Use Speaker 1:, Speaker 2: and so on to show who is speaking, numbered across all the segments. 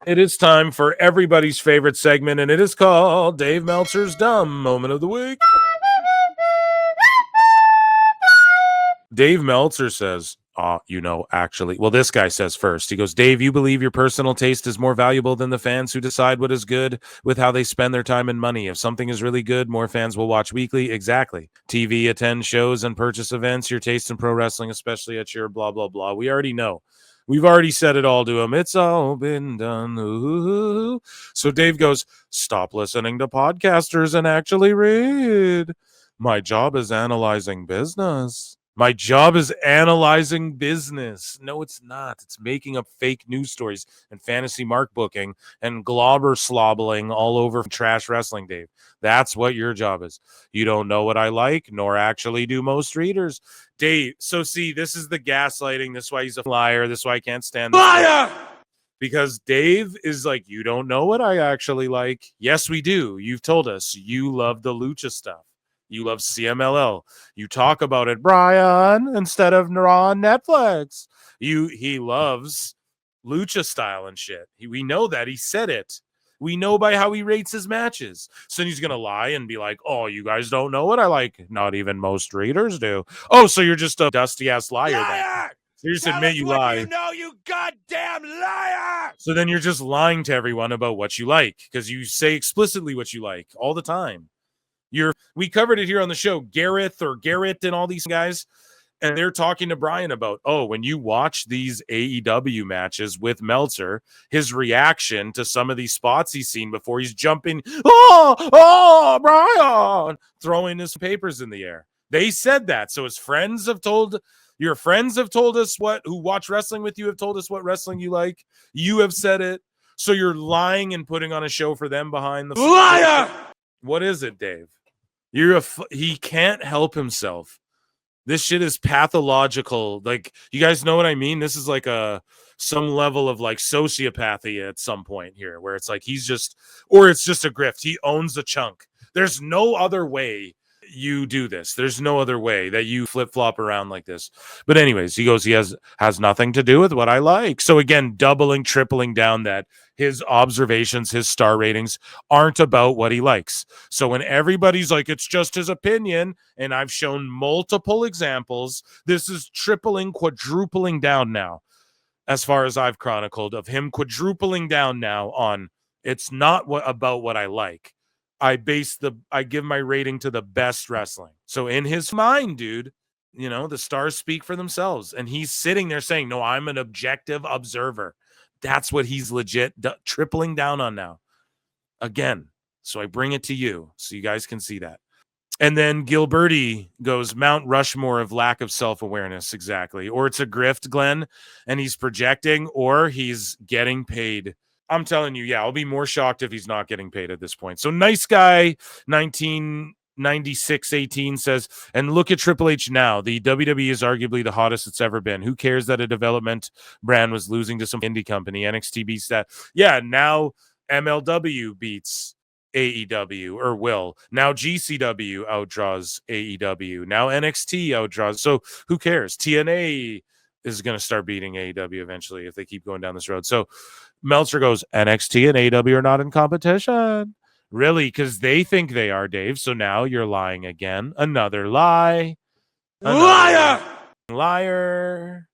Speaker 1: It is time for everybody's favorite segment, and it is called Dave Meltzer's Dumb Moment of the Week. Dave Meltzer says, this guy says first. He goes, Dave, you believe your personal taste is more valuable than the fans who decide what is good with how they spend their time and money. If something is really good, more fans will watch weekly. Exactly. TV, attend shows, and purchase events. Your taste in pro wrestling, especially at your blah, blah, blah. We already know. We've already said it all to him. It's all been done. Ooh. So Dave goes, stop listening to podcasters and actually read. My job is analyzing business. My job is analyzing business. No, it's not. It's making up fake news stories and fantasy mark booking and globber slobbling all over trash wrestling, Dave. That's what your job is. You don't know what I like, nor actually do most readers. Dave, so see, this is the gaslighting. This is why he's a liar. This is why I can't stand this. Liar! Because Dave is like, you don't know what I actually like. Yes, we do. You've told us you love the lucha stuff. You love CMLL. You talk about it, Brian, instead of Raw on Netflix. He loves lucha style and shit. We know that. He said it. We know by how he rates his matches. So he's going to lie and be like, oh, you guys don't know what I like. Not even most readers do. Oh, so you're just a dusty-ass liar. Then. So you just admit you lie. You know, you goddamn liar! So then you're just lying to everyone about what you like because you say explicitly what you like all the time. We covered it here on the show, Garrett and all these guys, and they're talking to Brian about, when you watch these AEW matches with Meltzer, his reaction to some of these spots he's seen before, he's jumping, Brian, throwing his papers in the air. They said that. So your friends have told us who watch wrestling with you have told us what wrestling you like. You have said it. So you're lying and putting on a show for them behind the liar. What is it, Dave? He can't help himself. This shit is pathological. Like, you guys know what I mean? This is like some level of like sociopathy at some point here where it's like it's just a grift. He owns a chunk. There's no other way you do this. There's no other way that you flip-flop around like this. But anyways, he goes, he has nothing to do with what I like. So again, tripling down that his observations, his star ratings aren't about what he likes. So when everybody's like, it's just his opinion, and I've shown multiple examples, this is quadrupling down now, as far as I've chronicled, of him quadrupling down now on it's not about what I like. I give my rating to the best wrestling. So in his mind, dude, the stars speak for themselves. And he's sitting there saying, no, I'm an objective observer. That's what he's legit tripling down on now. Again, so I bring it to you so you guys can see that. And then Gilberti goes, Mount Rushmore of lack of self-awareness, exactly. Or it's a grift, Glenn, and he's projecting, or he's getting paid. I'm telling you, I'll be more shocked if he's not getting paid at this point. So Nice Guy 1996-18 says, and look at Triple H now. The WWE is arguably the hottest it's ever been. Who cares that a development brand was losing to some indie company? NXT beats that. Yeah, now MLW beats AEW, or will. Now GCW outdraws AEW. Now NXT outdraws. So who cares? TNA is going to start beating AEW eventually if they keep going down this road. So Meltzer goes, NXT and AEW are not in competition. Really? Because they think they are, Dave. So now you're lying again. Another lie. Liar.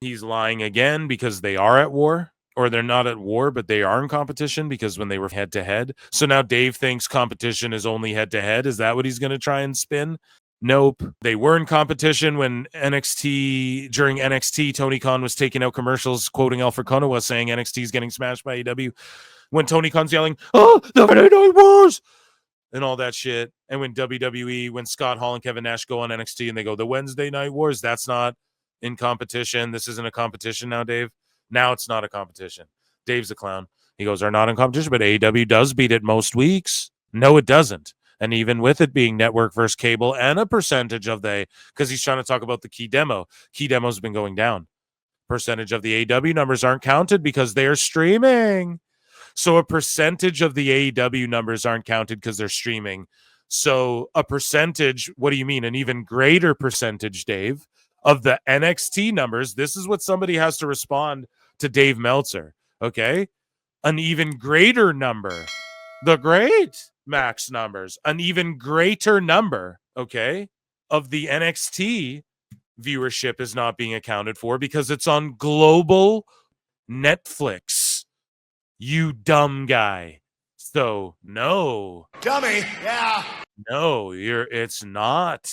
Speaker 1: He's lying again because they are at war. Or they're not at war, but they are in competition because when they were head-to-head. So now Dave thinks competition is only head-to-head. Is that what he's going to try and spin? Nope. They were in competition when during NXT, Tony Khan was taking out commercials quoting Alfred Konuwa saying NXT is getting smashed by AEW. When Tony Khan's yelling, the Friday Night Wars! And all that shit. And when WWE, when Scott Hall and Kevin Nash go on NXT and they go, the Wednesday Night Wars, that's not in competition. This isn't a competition now, Dave. Now it's not a competition. Dave's a clown. He goes, they're not in competition, but AEW does beat it most weeks. No, it doesn't. And even with it being network versus cable and a percentage of because he's trying to talk about the key demo. Key demo's been going down. Percentage of the AEW numbers aren't counted because they're streaming. So a percentage of the AEW numbers aren't counted because they're streaming. So a percentage, what do you mean? An even greater percentage, Dave, of the NXT numbers. This is what somebody has to respond to Dave Meltzer. Okay. an even greater number. The great max numbers, an even greater number, okay, of the NXT viewership is not being accounted for because it's on global Netflix. You dumb guy. So no.
Speaker 2: Dummy. Yeah.
Speaker 1: No, it's not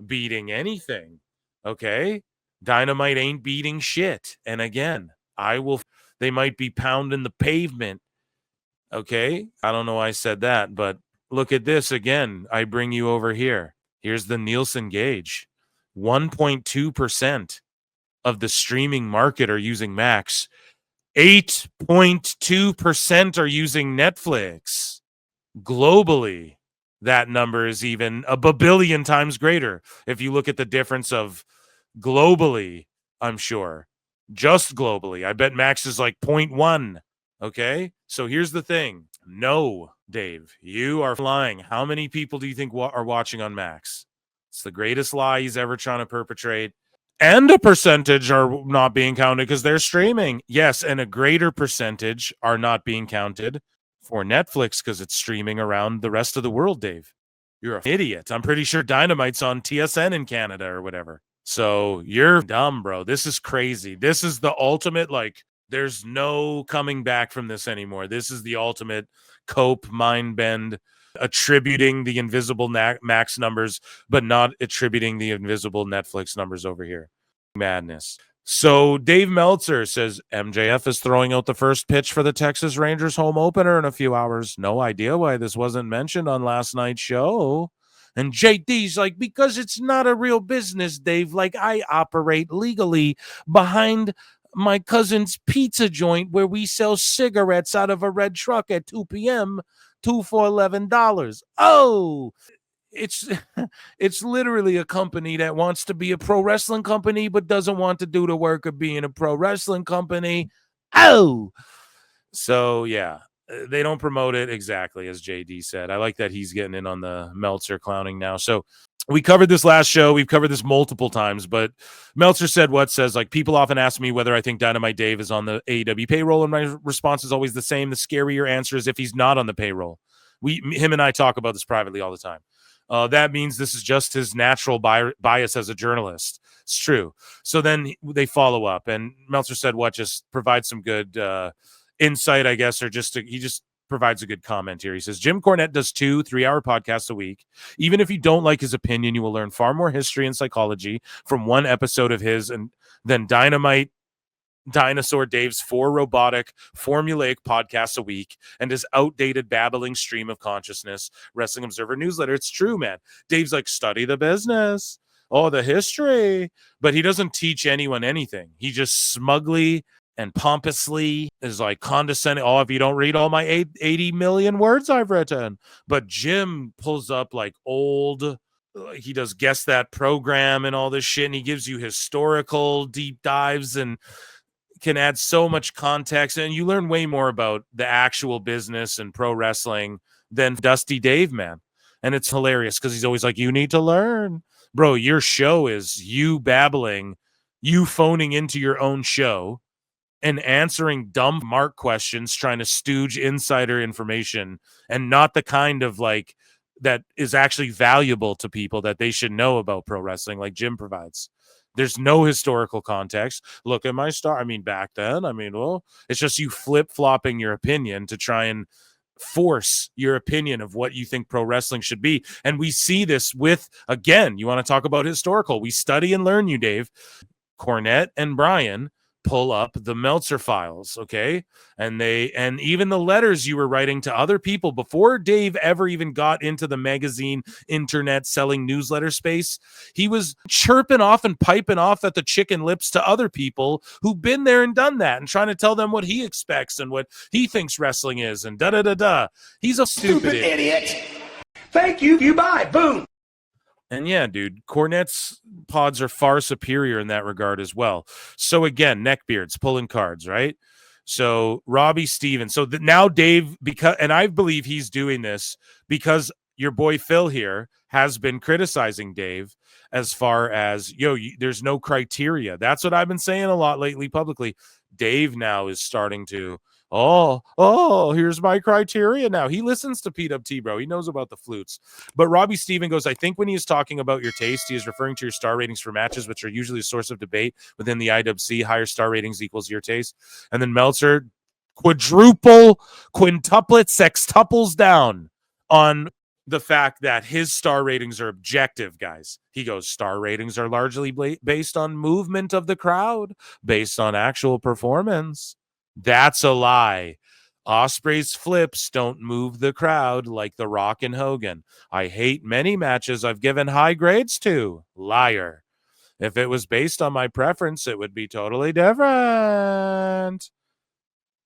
Speaker 1: beating anything. Okay? Dynamite ain't beating shit. And again, they might be pounding the pavement. Okay? I don't know why I said that, but look at this again. I bring you over here. Here's the Nielsen gauge. 1.2% of the streaming market are using Max. 8.2% are using Netflix. Globally, that number is even a billion times greater. If you look at the difference of globally, I'm sure. Just globally. I bet Max is like 0.1. Okay? So here's the thing. No, Dave, you are lying. How many people do you think are watching on Max? It's the greatest lie he's ever trying to perpetrate. And a percentage are not being counted because they're streaming. Yes, and a greater percentage are not being counted for Netflix because it's streaming around the rest of the world, Dave. You're an idiot. I'm pretty sure Dynamite's on TSN in Canada or whatever. So you're dumb, bro. This is crazy. This is the ultimate, like, there's no coming back from this anymore. This is the ultimate cope mind bend, attributing the invisible Max numbers, but not attributing the invisible Netflix numbers over here. Madness. So Dave Meltzer says MJF is throwing out the first pitch for the Texas Rangers home opener in a few hours. No idea why this wasn't mentioned on last night's show. And JD's like, because it's not a real business, Dave. Like, I operate legally behind my cousin's pizza joint where we sell cigarettes out of a red truck at 2 p.m., 2 for $11. Oh, it's literally a company that wants to be a pro wrestling company but doesn't want to do the work of being a pro wrestling company. Oh, so yeah, they don't promote it exactly as JD said. I like that he's getting in on the Meltzer clowning now. So we covered this last show. We've covered this multiple times, but Meltzer says, like, people often ask me whether I think Dynamite Dave is on the AEW payroll, and my response is always the same. The scarier answer is if he's not on the payroll. Him and I talk about this privately all the time. That means this is just his natural bias as a journalist. It's true. So then they follow up, and Meltzer said, just provide some good insight, I guess, or he just provides a good comment here. He says, Jim Cornette does 2 3-hour podcasts a week. Even if you don't like his opinion, you will learn far more history and psychology from one episode of his than Dinosaur Dave's 4 robotic, formulaic podcasts a week and his outdated babbling stream of consciousness Wrestling Observer newsletter. It's true, man. Dave's like, study the business, the history, but he doesn't teach anyone anything. He just smugly and pompously is like condescending. If you don't read all my 80 million words I've written. But Jim pulls up like old, he does Guess That program and all this shit, and he gives you historical deep dives and can add so much context, and you learn way more about the actual business and pro wrestling than Dusty Dave, man. And it's hilarious because he's always like, you need to learn. Bro, your show is you babbling, you phoning into your own show and answering dumb Mark questions, trying to stooge insider information, and not the kind of like that is actually valuable to people that they should know about pro wrestling like Jim provides. There's no historical context. Look at my star. I mean, back then, it's just you flip-flopping your opinion to try and force your opinion of what you think pro wrestling should be. And we see this with, again, you want to talk about historical. We study and learn you, Dave. Cornette and Brian pull up the Meltzer files, okay? And even the letters you were writing to other people before Dave ever even got into the magazine, internet, selling newsletter space, he was chirping off and piping off at the chicken lips to other people who've been there and done that and trying to tell them what he expects and what he thinks wrestling is and da-da-da-da. He's a stupid
Speaker 2: idiot. Thank you. You buy. Boom.
Speaker 1: And yeah, dude, Cornette's pods are far superior in that regard as well. So again, neckbeards pulling cards, right? So Robbie Stevens. So now Dave, and I believe he's doing this because your boy Phil here has been criticizing Dave as far as, there's no criteria. That's what I've been saying a lot lately publicly. Dave now is starting to, Here's my criteria now. He listens to PWT, bro. He knows about the flutes. But Robbie Steven goes, I think when he is talking about your taste, he is referring to your star ratings for matches, which are usually a source of debate within the IWC. Higher star ratings equals your taste. And then Meltzer quintuplet, sextuples down on the fact that his star ratings are objective, guys. He goes, star ratings are largely based on movement of the crowd, based on actual performance. That's a lie. Ospreay's flips don't move the crowd like The Rock and Hogan. I hate many matches I've given high grades to. Liar. If it was based on my preference, it would be totally different.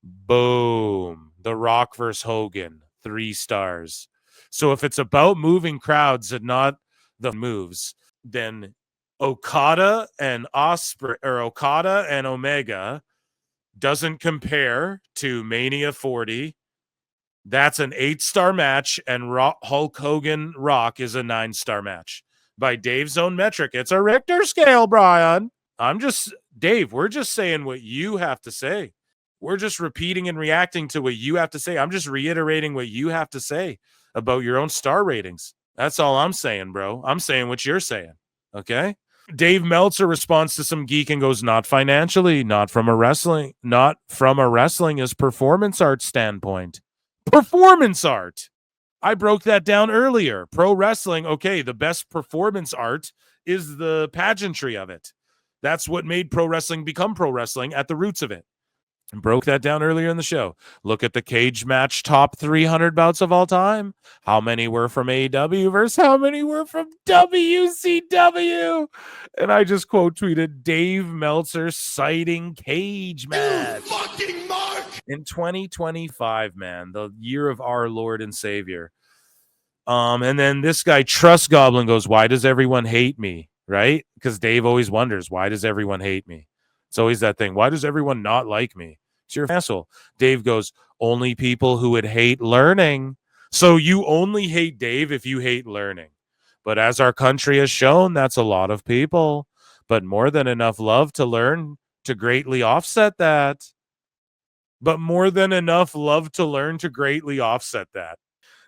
Speaker 1: Boom. The Rock versus Hogan, 3 stars. So if it's about moving crowds and not the moves, then Okada and Omega doesn't compare to Mania 40. That's an 8-star match, and Hulk Hogan Rock is a 9-star match. By Dave's own metric, it's a Richter scale, Brian. Dave, we're just saying what you have to say. We're just repeating and reacting to what you have to say. I'm just reiterating what you have to say about your own star ratings. That's all I'm saying, bro. I'm saying what you're saying, okay? Dave Meltzer responds to some geek and goes, not financially, not from a wrestling is performance art standpoint. Performance art. I broke that down earlier. Pro wrestling, okay, the best performance art is the pageantry of it. That's what made pro wrestling become pro wrestling at the roots of it. And broke that down earlier in the show. Look at the cage match top 300 bouts of all time. How many were from AEW versus how many were from WCW? And I just quote tweeted Dave Meltzer citing cage match.
Speaker 2: You fucking mark!
Speaker 1: In 2025, man, the year of our Lord and Savior. And then this guy, Trust Goblin, goes, why does everyone hate me? Right? Because Dave always wonders, why does everyone hate me? It's always that thing. Why does everyone not like me? It's your asshole. Dave goes, only people who would hate learning. So you only hate Dave if you hate learning. But as our country has shown, that's a lot of people. But more than enough love to learn to greatly offset that.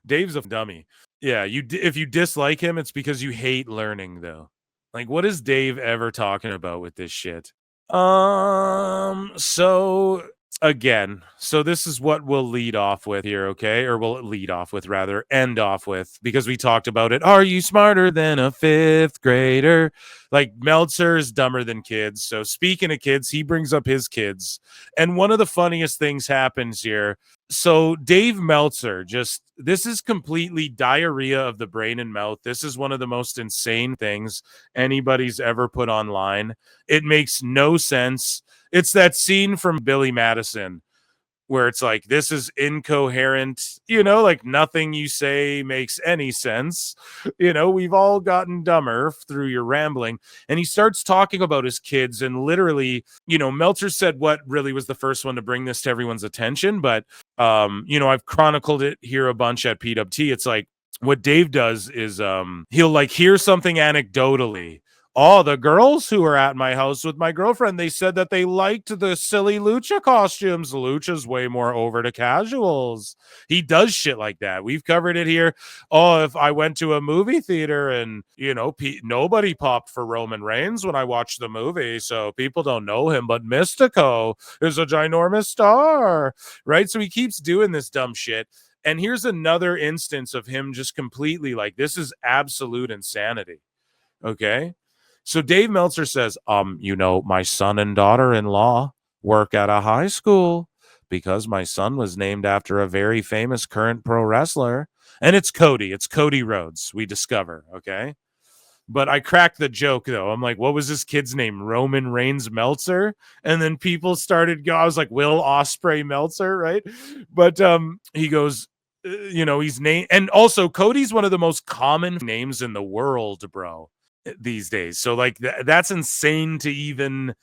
Speaker 1: Dave's a dummy. Yeah, if you dislike him, it's because you hate learning, though. Like, what is Dave ever talking about with this shit? So this is what we'll lead off with here, okay? Or we'll end off with, because we talked about it. Are you smarter than a 5th grader? Like, Meltzer is dumber than kids. So speaking of kids, he brings up his kids. And one of the funniest things happens here. So Dave Meltzer, this is completely diarrhea of the brain and mouth. This is one of the most insane things anybody's ever put online. It makes no sense. It's that scene from Billy Madison where it's like, this is incoherent, like nothing you say makes any sense. We've all gotten dumber through your rambling. And he starts talking about his kids, and literally, Meltzer said what really was the first one to bring this to everyone's attention. But, I've chronicled it here a bunch at PWT. It's like, what Dave does is he'll like hear something anecdotally. Oh, the girls who were at my house with my girlfriend, they said that they liked the silly lucha costumes. Lucha's way more over to casuals. He does shit like that. We've covered it here. Oh, if I went to a movie theater and, nobody popped for Roman Reigns when I watched the movie, so people don't know him, but Mystico is a ginormous star, right? So he keeps doing this dumb shit. And here's another instance of him just completely like, this is absolute insanity. Okay? So Dave Meltzer says, my son and daughter-in-law work at a high school because my son was named after a very famous current pro wrestler. And it's Cody. It's Cody Rhodes, we discover, okay? But I cracked the joke, though. I'm like, what was this kid's name? Roman Reigns Meltzer? And then people started I was like, Will Ospreay Meltzer, right? But he goes, he's named. And also, Cody's one of the most common names in the world, bro, these days. So like that's insane to even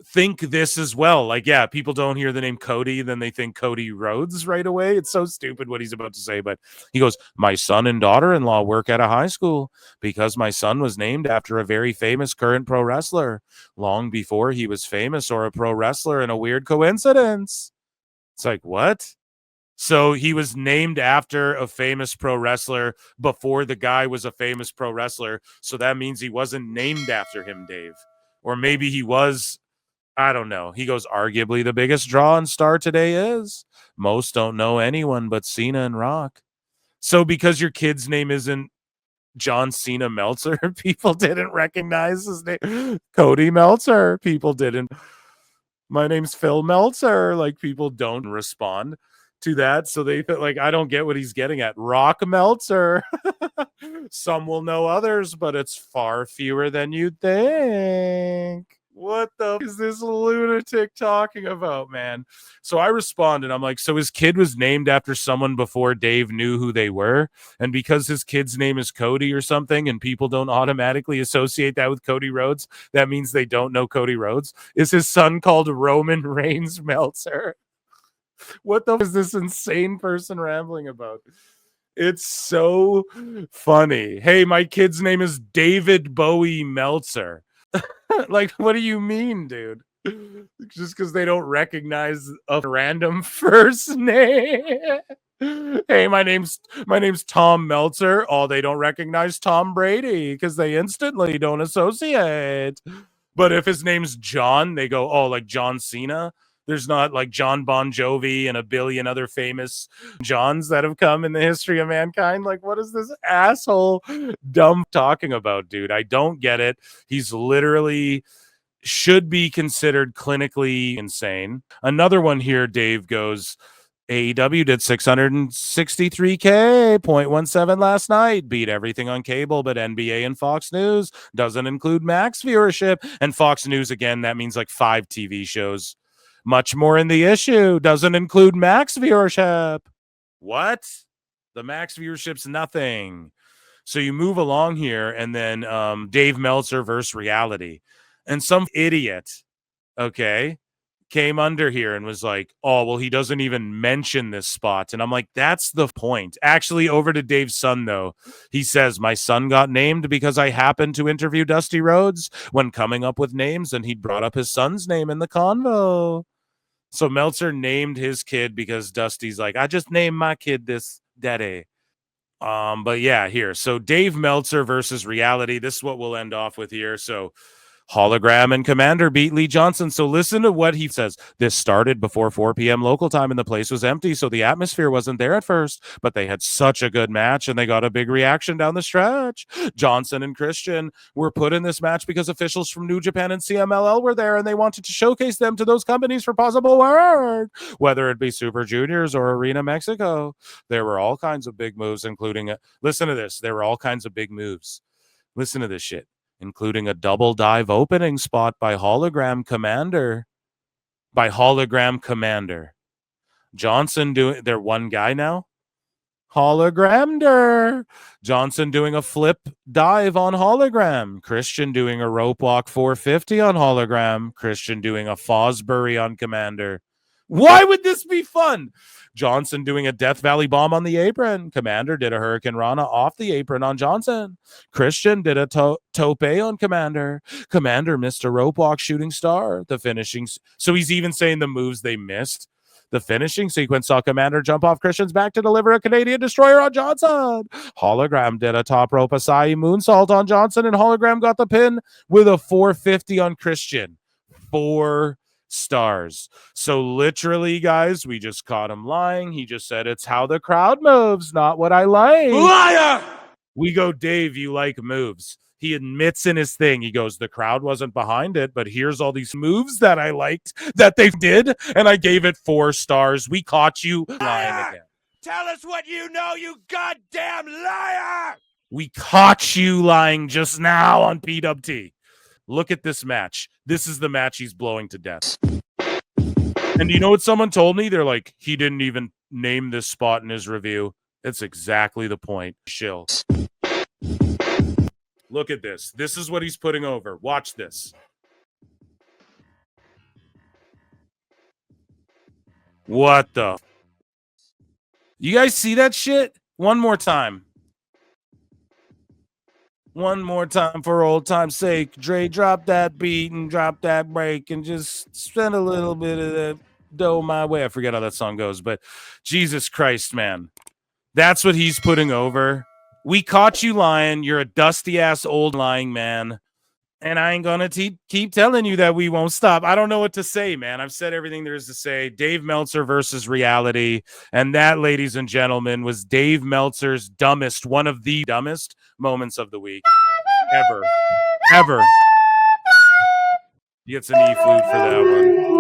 Speaker 1: think this as well. Like, yeah, people don't hear the name Cody, then they think Cody Rhodes right away. It's so stupid what he's about to say. But he goes, my son and daughter-in-law work at a high school because my son was named after a very famous current pro wrestler long before he was famous or a pro wrestler, in a weird coincidence. It's like, what? So he was named after a famous pro wrestler before the guy was a famous pro wrestler. So that means he wasn't named after him, Dave. Or maybe he was. I don't know. He goes, arguably the biggest draw and star today is. Most don't know anyone but Cena and Rock. So because your kid's name isn't John Cena Meltzer, people didn't recognize his name. Cody Meltzer, people didn't. My name's Phil Meltzer. Like, people don't respond to that. So they feel like, I don't get what he's getting at. Rock Meltzer. Some will know others, but it's far fewer than you'd think. What the is this lunatic talking about, man? So I responded. I'm like, so his kid was named after someone before Dave knew who they were. And because his kid's name is Cody or something, and people don't automatically associate that with Cody Rhodes, that means they don't know Cody Rhodes. Is his son called Roman Reigns Meltzer? What the is this insane person rambling about? It's so funny. Hey, my kid's name is David Bowie Meltzer. Like, what do you mean, dude? Just because they don't recognize a random first name. Hey, my name's Tom Meltzer. Oh, they don't recognize Tom Brady because they instantly don't associate. But if his name's John, they go, oh, like John Cena. There's not like John Bon Jovi and a billion other famous Johns that have come in the history of mankind. Like, what is this asshole dumb talking about, dude? I don't get it. He's literally should be considered clinically insane. Another one here, Dave goes, AEW did 663K, 0.17 last night, beat everything on cable, but NBA and Fox News doesn't include max viewership. And Fox News, again, that means like 5 TV shows. Much more in the issue, doesn't include max viewership. What? The max viewership's nothing. So you move along here, and then Dave Meltzer versus reality. And some idiot, okay, came under here and was like, oh, well, he doesn't even mention this spot. And I'm like, that's the point. Actually, over to Dave's son, though. He says, my son got named because I happened to interview Dusty Rhodes when coming up with names, and he'd brought up his son's name in the convo. So Meltzer named his kid because Dusty's like, I just named my kid this daddy. But yeah, here. So Dave Meltzer versus reality. This is what we'll end off with here. So Hologram and Commander beat Lee Johnson. So listen to what he says. This started before 4 p.m. local time and the place was empty, so the atmosphere wasn't there at first, but they had such a good match and they got a big reaction down the stretch. Johnson and Christian were put in this match because officials from New Japan and CMLL were there and they wanted to showcase them to those companies for possible work, whether it be Super Juniors or Arena Mexico. There were all kinds of big moves, including, listen to this, there were all kinds of big moves. Listen to this shit. Including a double dive opening spot by Hologram Commander. Johnson doing, they're one guy now. Hologramder. Johnson doing a flip dive on Hologram. Christian doing a rope walk 450 on Hologram. Christian doing a Fosbury on Commander. Why would this be fun? Johnson doing a Death Valley bomb on the apron. Commander did a Hurricane Rana off the apron on Johnson. Christian did a tope on Commander. Commander missed a rope walk shooting star. The finishing. So he's even saying the moves they missed. The finishing sequence saw Commander jump off Christian's back to deliver a Canadian Destroyer on Johnson. Hologram did a top rope Asai moonsault on Johnson, and Hologram got the pin with a 450 on Christian. 4 stars. So literally, guys, we just caught him lying. He just said it's how the crowd moves, not what I like.
Speaker 2: Liar!
Speaker 1: We go, Dave, you like moves. He admits in his thing, he goes, the crowd wasn't behind it, but here's all these moves that I liked that they did, and I gave it 4 stars. We caught you lying again.
Speaker 2: Tell us what you know, you goddamn liar!
Speaker 1: We caught you lying just now on PWT. Look at this match. This is the match he's blowing to death. And you know what someone told me? They're like, he didn't even name this spot in his review. That's exactly the point. Shill. Look at this. This is what he's putting over. Watch this. What the? You guys see that shit? One more time. One more time for old time's sake. Dre, drop that beat and drop that break and just spend a little bit of that dough my way. I forget how that song goes, but Jesus Christ, man. That's what he's putting over. We caught you lying. You're a dusty ass old lying man. And I ain't going to keep telling you that we won't stop. I don't know what to say, man. I've said everything there is to say. Dave Meltzer versus reality. And that, ladies and gentlemen, was Dave Meltzer's one of the dumbest moments of the week. Ever. He gets an E flute for that one.